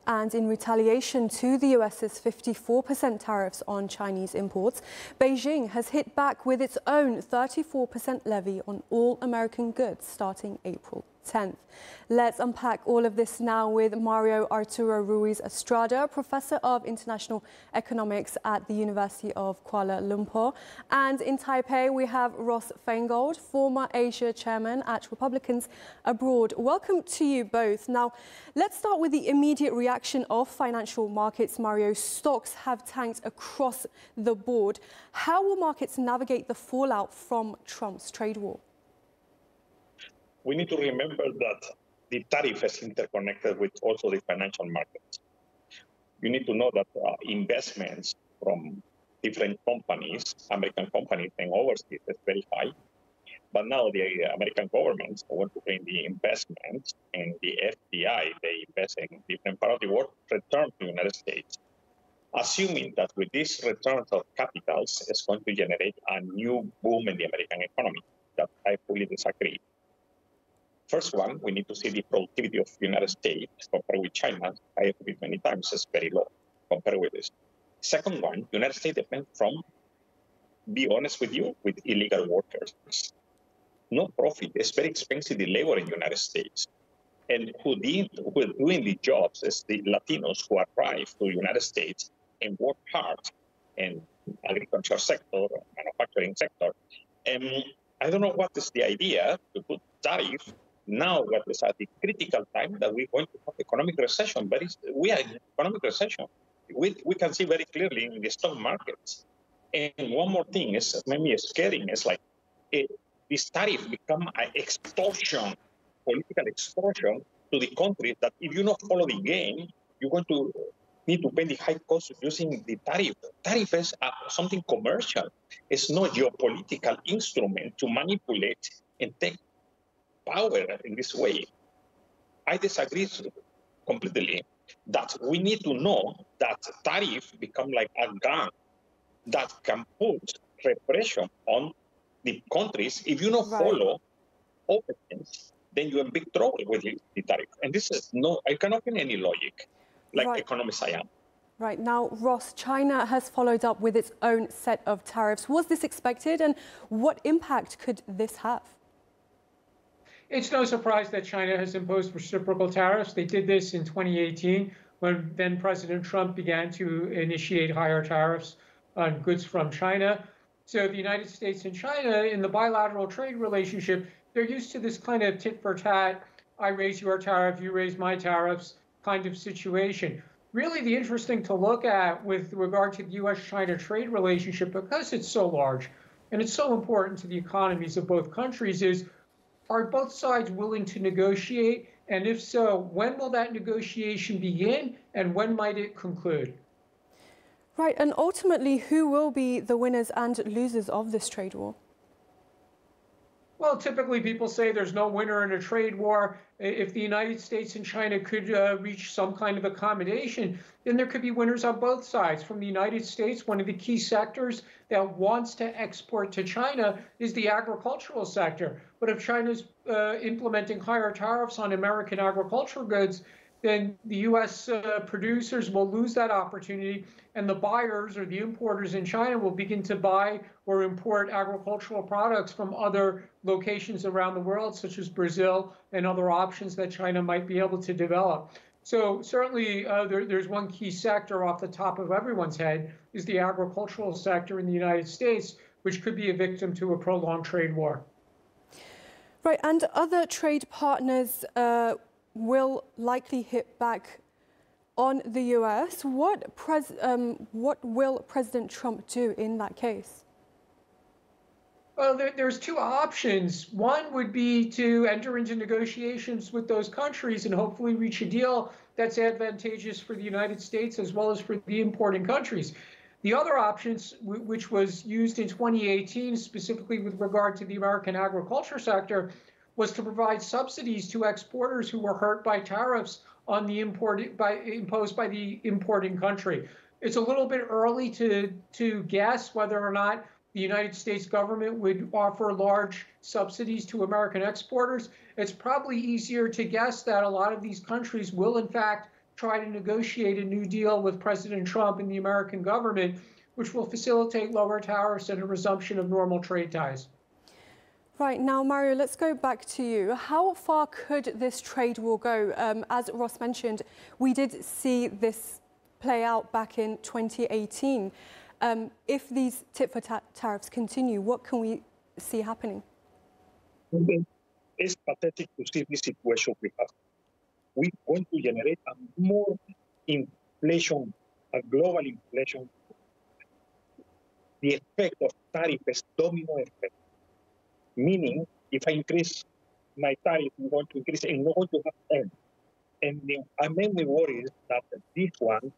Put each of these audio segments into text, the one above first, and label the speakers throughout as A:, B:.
A: And in retaliation to the US's 54% tariffs on Chinese imports, Beijing has hit back with its own 34% levy on all American goods starting April 10th. Let's unpack all of this now with Mario Arturo Ruiz Estrada, Professor of International Economics at the University of Kuala Lumpur. And in Taipei, we have Ross Feingold, former Asia Chairman at Republicans Abroad. Welcome to you both. Now, let's start with the immediate reaction of financial markets. Mario, stocks have tanked across the board. How will markets navigate the fallout from Trump's trade war?
B: We need to remember that the tariff is interconnected with also the financial markets. You need to know that investments from different companies, American companies and overseas, is very high. But now the American governments want to bring the investments and the FDI, they invest in different parts of the world, return to the United States. Assuming that with this return of capitals, it's going to generate a new boom in the American economy, that I fully disagree. First one, we need to see the productivity of the United States compared with China. I have read many times, it's very low compared with this. Second one, the United States depends from, be honest with you, with illegal workers. No profit, it's very expensive, the labor in the United States. And who are doing the jobs is the Latinos who arrive to the United States and work hard in agriculture sector, manufacturing sector. And I don't know what is the idea to put tariff now, what is at the critical time that we're going to have economic recession, but we are in economic recession. We can see very clearly in the stock markets. And one more thing is maybe scary, is like this tariff become an extortion, political extortion to the country that if you not follow the game, you're going to need to pay the high cost of using the tariff. Tariff is something commercial. It's not geopolitical instrument to manipulate and take power in this way. I disagree completely that we need to know that tariff become like a gun that can put repression on the countries. If you don't follow all the things, then you're in big trouble with the tariff. And this is I cannot find any logic, like economist I am.
A: Right. Now, Ross, China has followed up with its own set of tariffs. Was this expected, and what impact could this have?
C: It's no surprise that China has imposed reciprocal tariffs. They did this in 2018 when then President Trump began to initiate higher tariffs on goods from China. So the United States and China, in the bilateral trade relationship, they're used to this kind of tit for tat, I raise your tariff, you raise my tariffs kind of situation. Really, the interesting to look at with regard to the U.S.-China trade relationship, because it's so large and it's so important to the economies of both countries, is are both sides willing to negotiate? And if so, when will that negotiation begin and when might it conclude?
A: Right. And ultimately, who will be the winners and losers of this trade war?
C: Well, typically people say there's no winner in a trade war. If the United States and China could reach some kind of accommodation, then there could be winners on both sides. From the United States, one of the key sectors that wants to export to China is the agricultural sector. But if China's implementing higher tariffs on American agricultural goods, then the U.S. producers will lose that opportunity, and the buyers or the importers in China will begin to buy or import agricultural products from other locations around the world, such as Brazil and other options that China might be able to develop. So certainly there's one key sector off the top of everyone's head is the agricultural sector in the United States, which could be a victim to a prolonged trade war.
A: Right, and other trade partners will likely hit back on the U.S. What will President Trump do in that case?
C: Well, there's two options. One would be to enter into negotiations with those countries and hopefully reach a deal that's advantageous for the United States as well as for the importing countries. The other options, which was used in 2018, specifically with regard to the American agriculture sector, was to provide subsidies to exporters who were hurt by tariffs on the imposed by the importing country. It's a little bit early to guess whether or not the United States government would offer large subsidies to American exporters. It's probably easier to guess that a lot of these countries will, in fact, try to negotiate a new deal with President Trump and the American government, which will facilitate lower tariffs and a resumption of normal trade ties.
A: Right, now, Mario, let's go back to you. How far could this trade war go? As Ross mentioned, we did see this play out back in 2018. If these tit-for-tat tariffs continue, what can we see happening?
B: It's pathetic to see this situation we have. We're going to generate a more inflation, a global inflation. The effect of tariff is domino effect. Meaning, if I increase my tariff, I'm going to increase and not going to have end. And I mainly worry that this one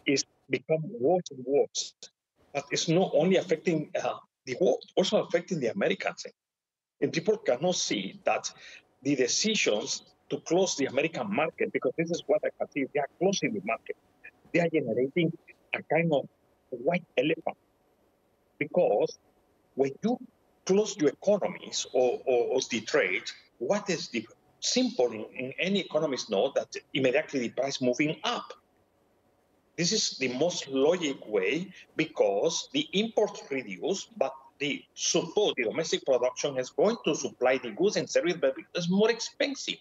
B: is become worse and worse. But it's not only affecting the world, also affecting the Americans. And people cannot see that the decisions to close the American market, because this is what I can see, they are closing the market. They are generating a kind of white elephant. Because when you close your economies or the trade, what is the simple in any economist know that immediately the price moving up. This is the most logic way because the imports reduce, but the support, the domestic production is going to supply the goods and services, but it's more expensive.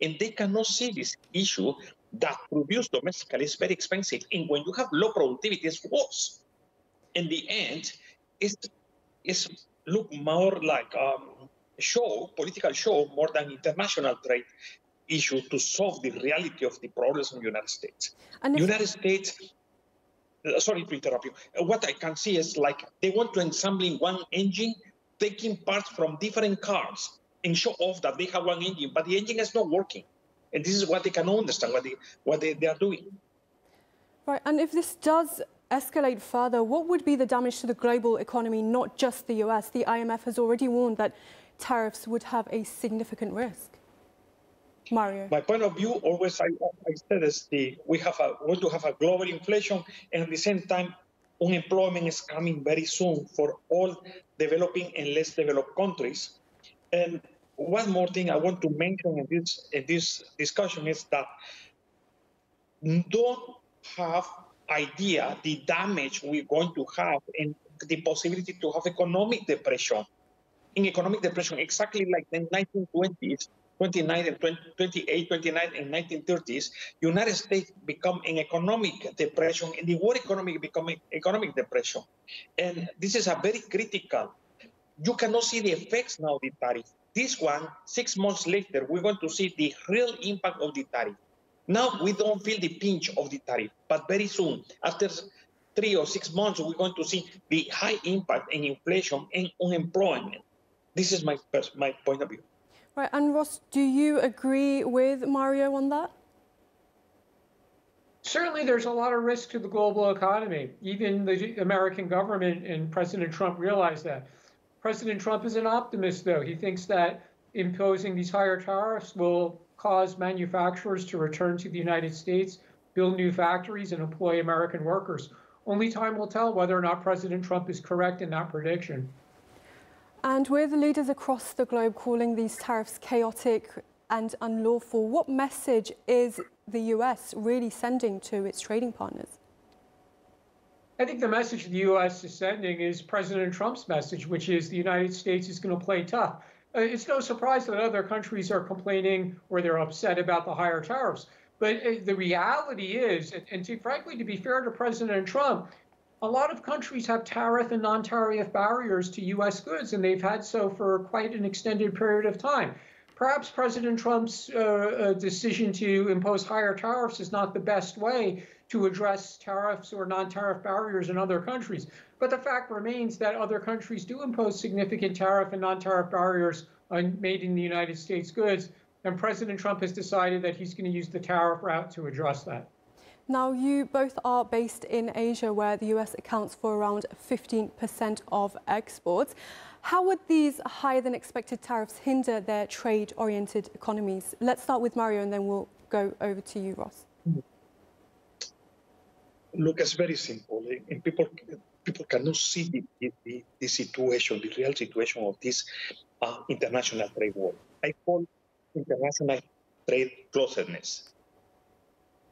B: And they cannot see this issue that produced domestically is very expensive. And when you have low productivity, it's worse. In the end, it's look more like a show, political show, more than international trade issue to solve the reality of the problems in the United States. United States, sorry to interrupt you, what I can see is like they want to ensemble one engine, taking parts from different cars and show off that they have one engine, but the engine is not working. And this is what they cannot understand, what they are doing.
A: Right, and if this does escalate further, what would be the damage to the global economy, not just the US? The IMF has already warned that tariffs would have a significant risk. Mario.
B: My point of view, always I said is we want to have a global inflation, and at the same time, unemployment is coming very soon for all developing and less developed countries. And one more thing I want to mention in this discussion is that don't have idea the damage we're going to have and the possibility to have economic depression. In economic depression, exactly like the 1920s, 29 and 28, 29 and 1930s, United States become an economic depression and the world economy become economic depression. And this is a very critical. You cannot see the effects now of the tariff. This one, 6 months later, we're going to see the real impact of the tariff. Now we don't feel the pinch of the tariff, but very soon, after 3 or 6 months, we're going to see the high impact in inflation and unemployment. This is my point of view.
A: Right, and Ross, do you agree with Mario on that?
C: Certainly, there's a lot of risk to the global economy. Even the American government and President Trump realize that. President Trump is an optimist, though. He thinks that imposing these higher tariffs will cause manufacturers to return to the United States, build new factories, and employ American workers. Only time will tell whether or not President Trump is correct in that prediction.
A: And with leaders across the globe calling these tariffs chaotic and unlawful, what message is the US really sending to its trading partners?
C: I think the message the U.S. is sending is President Trump's message, which is the United States is going to play tough. It's no surprise that other countries are complaining or they're upset about the higher tariffs. But the reality is, and frankly, to be fair to President Trump, a lot of countries have tariff and non-tariff barriers to U.S. goods, and they've had so for quite an extended period of time. Perhaps President Trump's decision to impose higher tariffs is not the best way to address tariffs or non-tariff barriers in other countries. But the fact remains that other countries do impose significant tariff and non-tariff barriers on made in the United States goods, and President Trump has decided that he's going to use the tariff route to address that.
A: Now, you both are based in Asia, where the US accounts for around 15% of exports. How would these higher than expected tariffs hinder their trade-oriented economies? Let's start with Mario, and then we'll go over to you, Ross.
B: Look, it's very simple. And people cannot see the situation, the real situation of this international trade war. I call international trade closedness.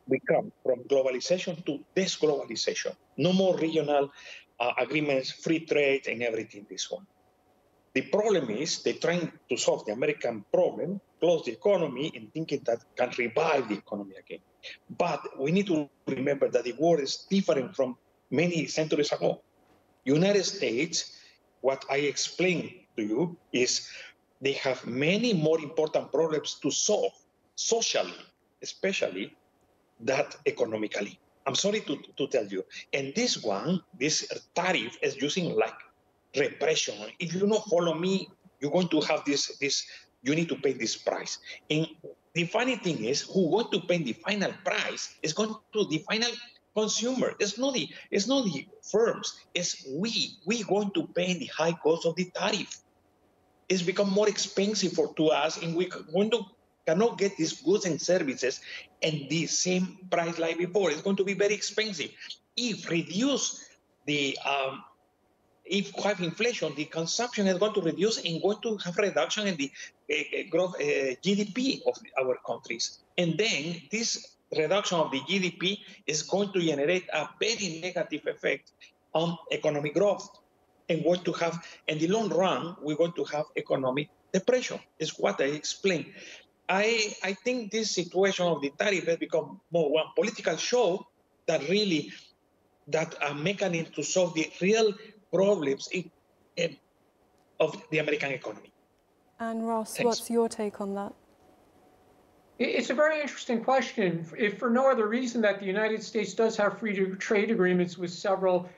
B: we come from globalization to desglobalization. No more regional agreements, free trade, and everything. This one. The problem is they're trying to solve the American problem, close the economy, and thinking that can revive the economy again. But we need to remember that the world is different from many centuries ago. United States, what I explained to you is they have many more important problems to solve, socially, especially, that economically. I'm sorry to tell you. And this one, this tariff is using like repression. If you don't follow me, you're going to have this, you need to pay this price. And the funny thing is, who's going to pay the final price is going to the final consumer. It's not the firms. It's we going to pay the high cost of the tariff. It's become more expensive to us, and we cannot get these goods and services at the same price like before. It's going to be very expensive. If reduce the if we have inflation, the consumption is going to reduce and going to have reduction in the growth GDP of our countries. And then this reduction of the GDP is going to generate a very negative effect on economic growth. And going to have, in the long run, we're going to have economic depression, is what I explained. I think this situation of the tariff has become more one political show than really that a mechanism to solve the real problems of the American economy.
A: And Ross,
B: Thanks.
A: What's your take on that?
C: It's a very interesting question, if for no other reason that the United States does have free trade agreements with several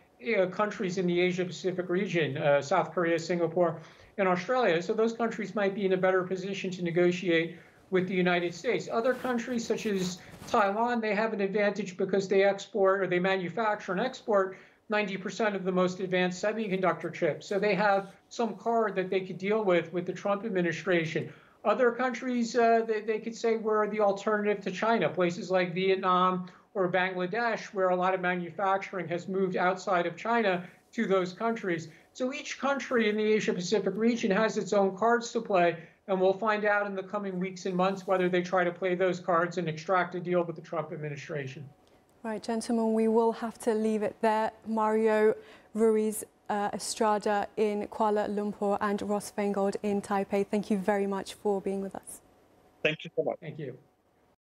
C: countries in the Asia-Pacific region, South Korea, Singapore, and Australia. So those countries might be in a better position to negotiate with the United States. Other countries, such as Taiwan, they have an advantage because they export, or they manufacture and export 90% of the most advanced semiconductor chips. So they have some card that they could deal with the Trump administration. Other countries, they could say we're the alternative to China, places like Vietnam or Bangladesh, where a lot of manufacturing has moved outside of China to those countries. So each country in the Asia-Pacific region has its own cards to play, and we'll find out in the coming weeks and months whether they try to play those cards and extract a deal with the Trump administration.
A: Right, gentlemen, we will have to leave it there. Mario Ruiz Estrada in Kuala Lumpur and Ross Feingold in Taipei, thank you very much for being with us.
B: Thank you so much.
C: Thank you.